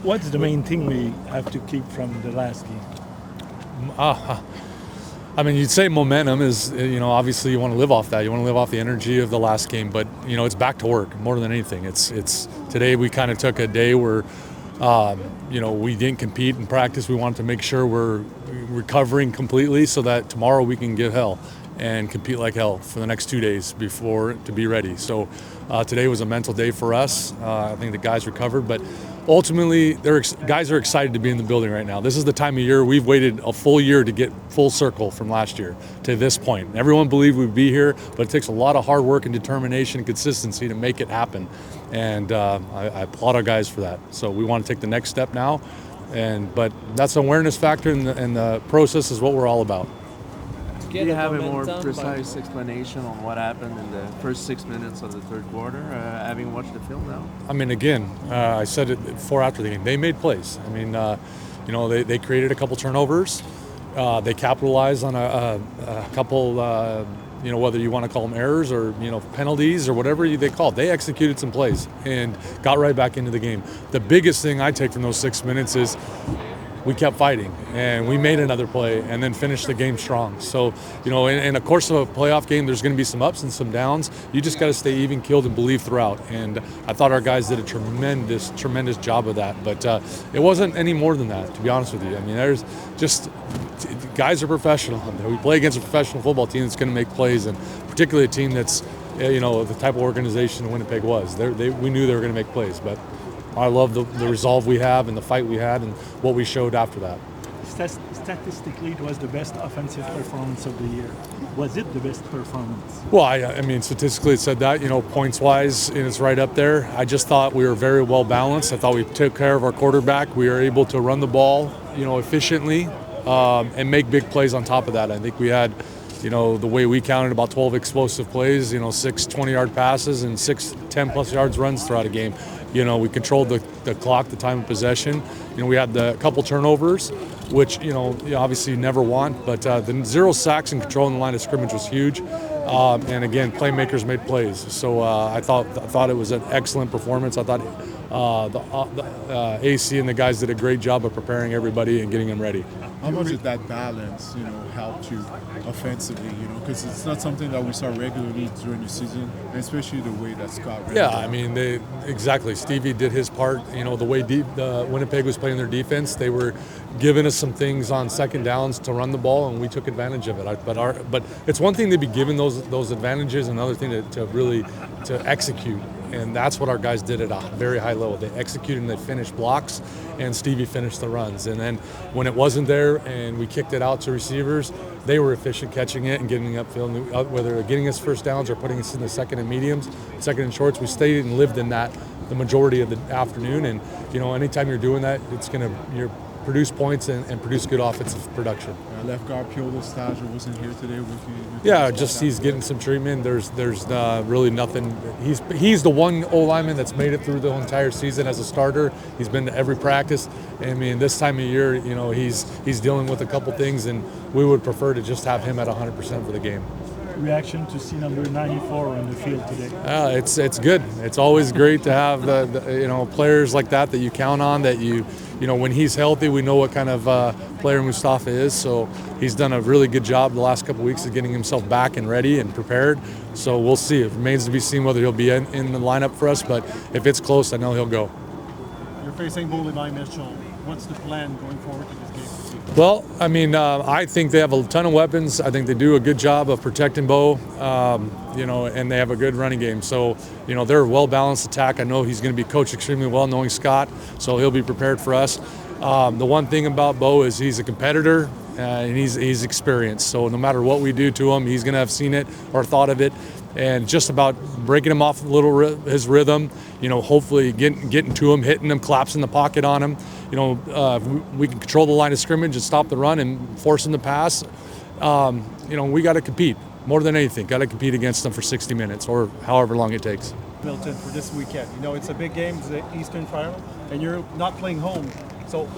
What's the main thing we have to keep from the last game? I mean, you'd say momentum is, obviously you want to live off that. You want to live off the energy of the last game, but, it's back to work more than anything. It's today we kind of took a day where, we didn't compete in practice. We wanted to make sure we're recovering completely so that tomorrow we can give hell and compete like hell for the next 2 days before to be ready. So today was a mental day for us. I think the guys recovered, but ultimately, guys are excited to be in the building right now. This is the time of year. We've waited a full year to get full circle from last year to this point. Everyone believed we'd be here, but it takes a lot of hard work and determination and consistency to make it happen. And I applaud our guys for that. So we want to take the next step now. But that's an awareness factor, and the process is what we're all about. Do you have a more precise explanation on what happened in the first 6 minutes of the third quarter, having watched the film now? I mean, again, I said it before after the game. They made plays. I mean, they created a couple turnovers. They capitalized on a couple, whether you want to call them errors or, penalties or whatever they called. They executed some plays and got right back into the game. The biggest thing I take from those 6 minutes is we kept fighting, and we made another play and then finished the game strong. So, in a course of a playoff game, there's going to be some ups and some downs. You just got to stay even keeled and believe throughout. And I thought our guys did a tremendous, tremendous job of that. But it wasn't any more than that, to be honest with you. I mean, there's just guys are professional. We play against a professional football team that's going to make plays, and particularly a team that's, the type of organization Winnipeg was. We knew they were going to make plays, but I love the resolve we have and the fight we had and what we showed after that. Statistically, it was the best offensive performance of the year. Was it the best performance? Well, I mean, statistically it said that, points-wise, and it's right up there. I just thought we were very well balanced. I thought we took care of our quarterback. We were able to run the ball, efficiently and make big plays on top of that. I think we had, the way we counted, about 12 explosive plays, 6 20-yard passes and 6 10-plus yards runs throughout a game. We controlled the clock, the time of possession. We had a couple turnovers, which, you obviously you never want. But the 0 sacks and controlling the line of scrimmage was huge. And, again, playmakers made plays. So I thought it was an excellent performance. I thought the AC and the guys did a great job of preparing everybody and getting them ready. How much did that balance, help you offensively, because it's not something that we saw regularly during the season, and especially the way that Scott ran. Yeah, I mean, exactly. Stevie did his part. The way Winnipeg was playing their defense, they were giving us some things on second downs to run the ball, and we took advantage of it. But it's one thing to be given those advantages, another thing to really execute. And that's what our guys did at a very high level. They executed and they finished blocks, and Stevie finished the runs. And then when it wasn't there and we kicked it out to receivers, they were efficient catching it and getting upfield, whether getting us first downs or putting us in the second and mediums, second and shorts. We stayed and lived in that the majority of the afternoon. And, anytime you're doing that, you're produce points and produce good offensive production. Left guard Piolo Stager wasn't here today with you. Yeah, just he's getting some treatment. There's really nothing. He's the one O-lineman that's made it through the entire season as a starter. He's been to every practice. I mean, this time of year, he's dealing with a couple things, and we would prefer to just have him at 100% for the game. Reaction to see number 94 on the field today? It's good. It's always great to have the players like that you count on. That when he's healthy, we know what kind of player Mustafa is. So he's done a really good job the last couple of weeks of getting himself back and ready and prepared. So we'll see. It remains to be seen whether he'll be in the lineup for us. But if it's close, I know he'll go. You're facing Levi Mitchell. What's the plan going forward to this game? Well, I mean, I think they have a ton of weapons. I think they do a good job of protecting Bo, and they have a good running game. So, they're a well-balanced attack. I know he's going to be coached extremely well, knowing Scott, so he'll be prepared for us. The one thing about Bo is he's a competitor, and he's experienced. So no matter what we do to him, he's going to have seen it or thought of it. And just about breaking him off a little his rhythm, hopefully getting to him, hitting him, collapsing the pocket on him. We can control the line of scrimmage and stop the run and force him to pass. We got to compete more than anything. Got to compete against them for 60 minutes or however long it takes. Milton, for this weekend, it's a big game, it's the Eastern Final, and you're not playing home. So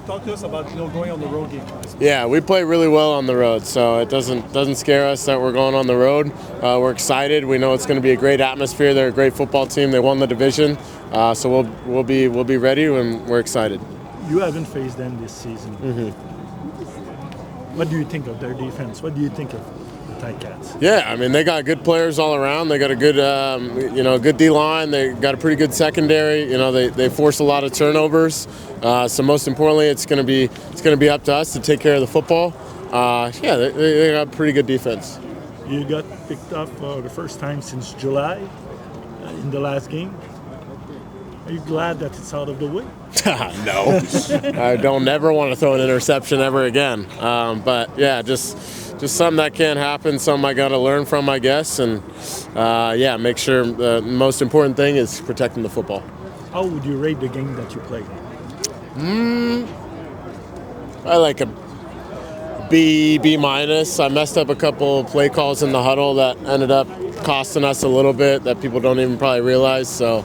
talk to us about going on the road game. Yeah, we play really well on the road, so it doesn't scare us that we're going on the road. We're excited. We know it's going to be a great atmosphere. They're a great football team. They won the division. So we'll be ready and we're excited. You haven't faced them this season. What do you think of their defense? What do you think of the Ticats? Yeah, I mean they got good players all around. They got a good good D line. They got a pretty good secondary. They force a lot of turnovers. So most importantly, it's going to be up to us to take care of the football. They got pretty good defense. You got picked up for the first time since July in the last game. Are you glad that it's out of the way? No, I don't ever want to throw an interception ever again. But yeah, just something that can't happen. Something I got to learn from, I guess. And make sure the most important thing is protecting the football. How would you rate the game that you played? I like a B minus. I messed up a couple play calls in the huddle that ended up costing us a little bit that people don't even probably realize. So.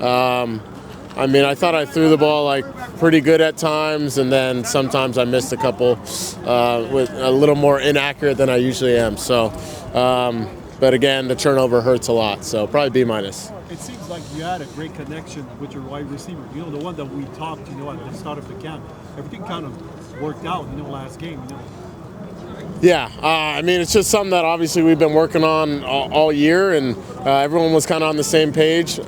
I thought I threw the ball pretty good at times, and then sometimes I missed a couple with a little more inaccurate than I usually am. So, but again, the turnover hurts a lot. So probably B minus. It seems like you had a great connection with your wide receiver. The one that we talked, at the start of the camp. Everything kind of worked out, last game. Yeah, it's just something that obviously we've been working on all year, and everyone was kind of on the same page.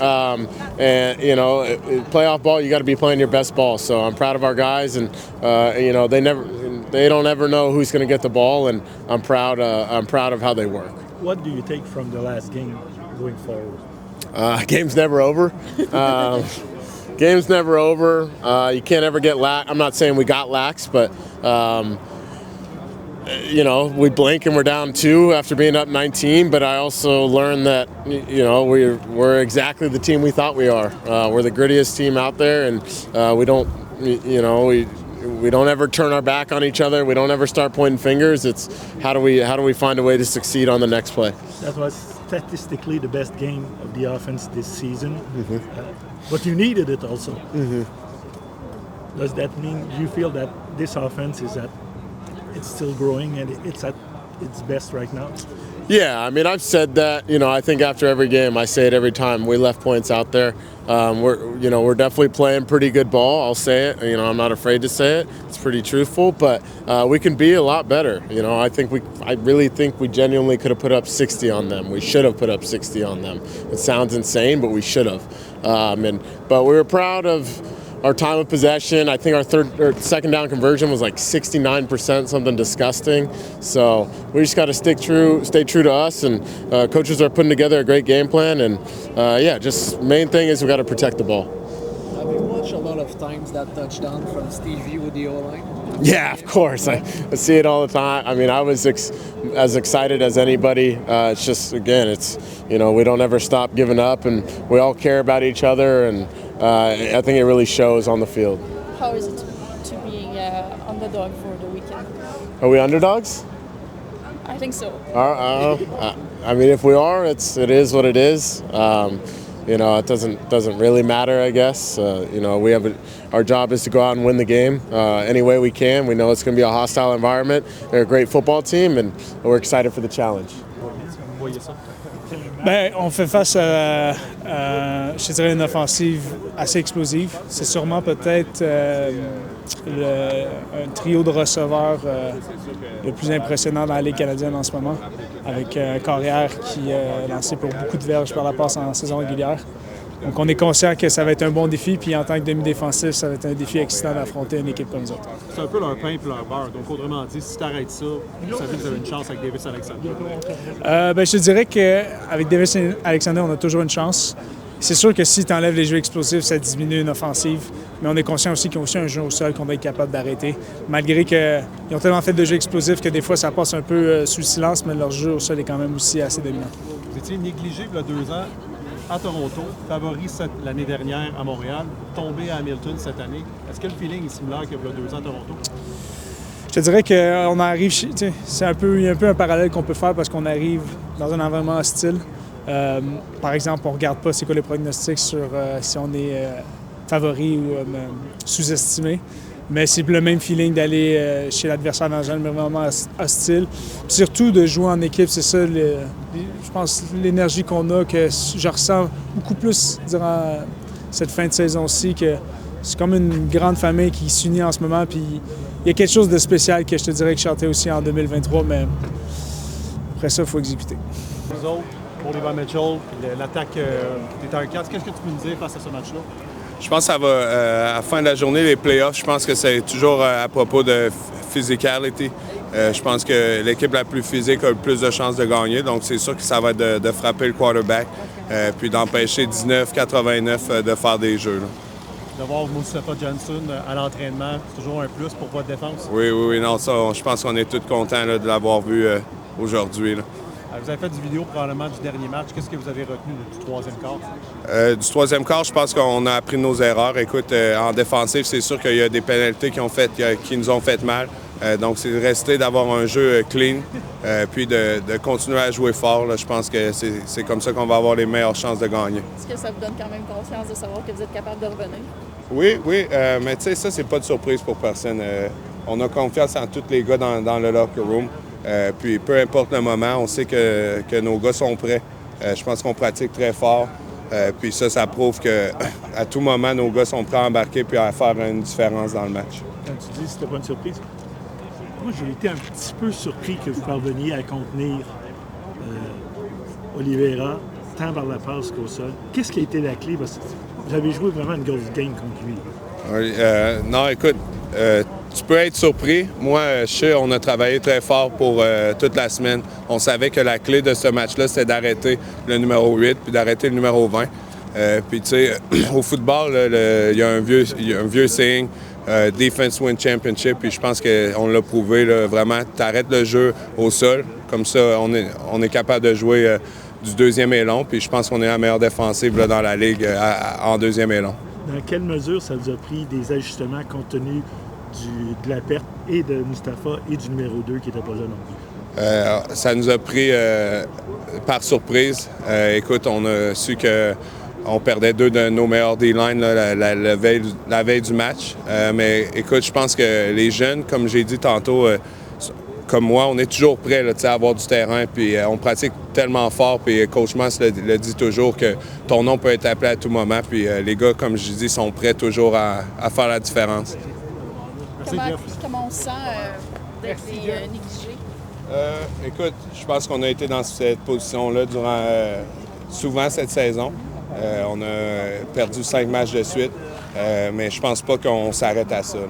Playoff ball, you got to be playing your best ball. So I'm proud of our guys, and they don't ever know who's going to get the ball, and I'm proud of how they work. What do you take from the last game going forward? Game's never over. Game's never over. You can't ever get lax. I'm not saying we got lax, but. We blink and we're down 2 after being up 19, but I also learned that, we're exactly the team we thought we are. We're the grittiest team out there, and we don't ever turn our back on each other. We don't ever start pointing fingers. It's how do we find a way to succeed on the next play. That was statistically the best game of the offense this season, but you needed it also. Does that mean you feel that this offense is it's still growing and it's at its best right now? Yeah, I've said that. I think after every game, I say it every time. We left points out there. We're definitely playing pretty good ball. I'll say it. I'm not afraid to say it. It's pretty truthful, but we can be a lot better. I really think we genuinely could have put up 60 on them. We should have put up 60 on them. It sounds insane, but we should have. But we were proud of our time of possession. I think our second down conversion was 69%, something disgusting. So we just got to stay true to us, and coaches are putting together a great game plan. And just main thing is we got to protect the ball. Have you watched a lot of times that touchdown from Stevie with the O-line? Yeah, of course. I see it all the time. I was as excited as anybody. It's just, again, we don't ever stop giving up, and we all care about each other, and I think it really shows on the field. How is it to be underdog for the weekend? Are we underdogs? I think so. If we are, it is what it is. It doesn't really matter, I guess. Our job is to go out and win the game any way we can. We know it's going to be a hostile environment. They're a great football team, and we're excited for the challenge. On fait face à, je te dirais, une offensive assez explosive. C'est sûrement peut-être un trio de receveurs le plus impressionnant dans la Ligue canadienne en ce moment, avec un carrière qui a lancé pour beaucoup de verges par la passe en saison régulière. Donc on est conscient que ça va être un bon défi, puis en tant que demi-défensif, ça va être un défi excitant d'affronter une équipe comme nous autres. C'est un peu leur pain et leur beurre. Donc autrement dit, si tu arrêtes ça, vous savez que vous avez une chance avec Davis Alexander. Je te dirais qu'avec Davis Alexander, on a toujours une chance. C'est sûr que si tu enlèves les jeux explosifs, ça diminue une offensive, mais on est conscient aussi qu'ils ont aussi un jeu au sol qu'on va être capable d'arrêter. Malgré qu'ils ont tellement fait de jeux explosifs que des fois ça passe un peu sous le silence, mais leur jeu au sol est quand même aussi assez dominant. Vous étiez négligé il y a 2 ans à Toronto, favori l'année dernière à Montréal, tombé à Hamilton cette année. Est-ce que le feeling est similaire qu'il y a 2 ans à Toronto? Je te dirais qu'on arrive, il y a un peu un parallèle qu'on peut faire parce qu'on arrive dans un environnement hostile. Par exemple, on ne regarde pas c'est quoi les pronostics sur si on est favori ou sous-estimé. Mais c'est le même feeling d'aller chez l'adversaire dans un environnement hostile. Puis surtout de jouer en équipe, c'est ça, je pense, l'énergie qu'on a, que je ressens beaucoup plus durant cette fin de saison-ci, que c'est comme une grande famille qui s'unit en ce moment. Puis il y a quelque chose de spécial que je te dirais que je chantais aussi en 2023, mais après ça, il faut exécuter. Nous autres, pour les Mitchell, l'attaque des Tarkats, qu'est-ce que tu peux nous dire face à ce match-là? Je pense que ça va, à la fin de la journée, les playoffs, je pense que c'est toujours à propos de physicality. Je pense que l'équipe la plus physique a le plus de chances de gagner, donc c'est sûr que ça va être de frapper le quarterback, puis d'empêcher 19-89 de faire des jeux. Là. De voir Moustapha Johnson à l'entraînement, c'est toujours un plus pour votre défense? Oui, non, ça, je pense qu'on est tous contents là, de l'avoir vu aujourd'hui. Là. Vous avez fait du vidéo probablement du dernier match. Qu'est-ce que vous avez retenu du troisième quart? Du troisième quart, je pense qu'on a appris nos erreurs. Écoute, en défensive, c'est sûr qu'il y a des pénalités qui nous ont fait mal. Donc, c'est de rester, d'avoir un jeu clean, puis de continuer à jouer fort. Là. Je pense que c'est comme ça qu'on va avoir les meilleures chances de gagner. Est-ce que ça vous donne quand même confiance de savoir que vous êtes capable de revenir? Oui, mais tu sais, ça, c'est pas de surprise pour personne. On a confiance en tous les gars dans le locker room. Puis peu importe le moment, on sait que nos gars sont prêts. Je pense qu'on pratique très fort. Puis ça prouve qu'à tout moment, nos gars sont prêts à embarquer puis à faire une différence dans le match. Quand tu dis que c'était pas une surprise, moi j'ai été un petit peu surpris que vous parveniez à contenir Oliveira tant par la passe qu'au sol. Qu'est-ce qui a été la clé? Parce que vous avez joué vraiment une grosse game contre lui. Oui, non, écoute, tu peux être surpris. Moi, je sais, on a travaillé très fort pour toute la semaine. On savait que la clé de ce match-là, c'était d'arrêter le numéro 8 puis d'arrêter le numéro 20. Puis, tu sais, au football, il y a un vieux saying, Defense Win Championship, puis je pense qu'on l'a prouvé, là, vraiment. Tu arrêtes le jeu au sol, comme ça, on est capable de jouer du deuxième élan, puis je pense qu'on est la meilleure défensive là, dans la Ligue en deuxième élan. Dans quelle mesure ça vous a pris des ajustements compte tenu de la perte et de Mustapha et du numéro 2 qui n'était pas là non plus? Ça nous a pris par surprise. Écoute, on a su qu'on perdait 2 de nos meilleurs D-line la veille du match. Mais écoute, je pense que les jeunes, comme j'ai dit tantôt, comme moi, on est toujours prêts là, à avoir du terrain. Puis on pratique tellement fort. Puis Coach Maas le dit toujours que ton nom peut être appelé à tout moment. Puis les gars, comme je dis, sont prêts toujours à faire la différence. Comment on se sent d'être négligé? Écoute, je pense qu'on a été dans cette position-là durant souvent cette saison. On a perdu 5 matchs de suite, mais je pense pas qu'on s'arrête à ça. Là.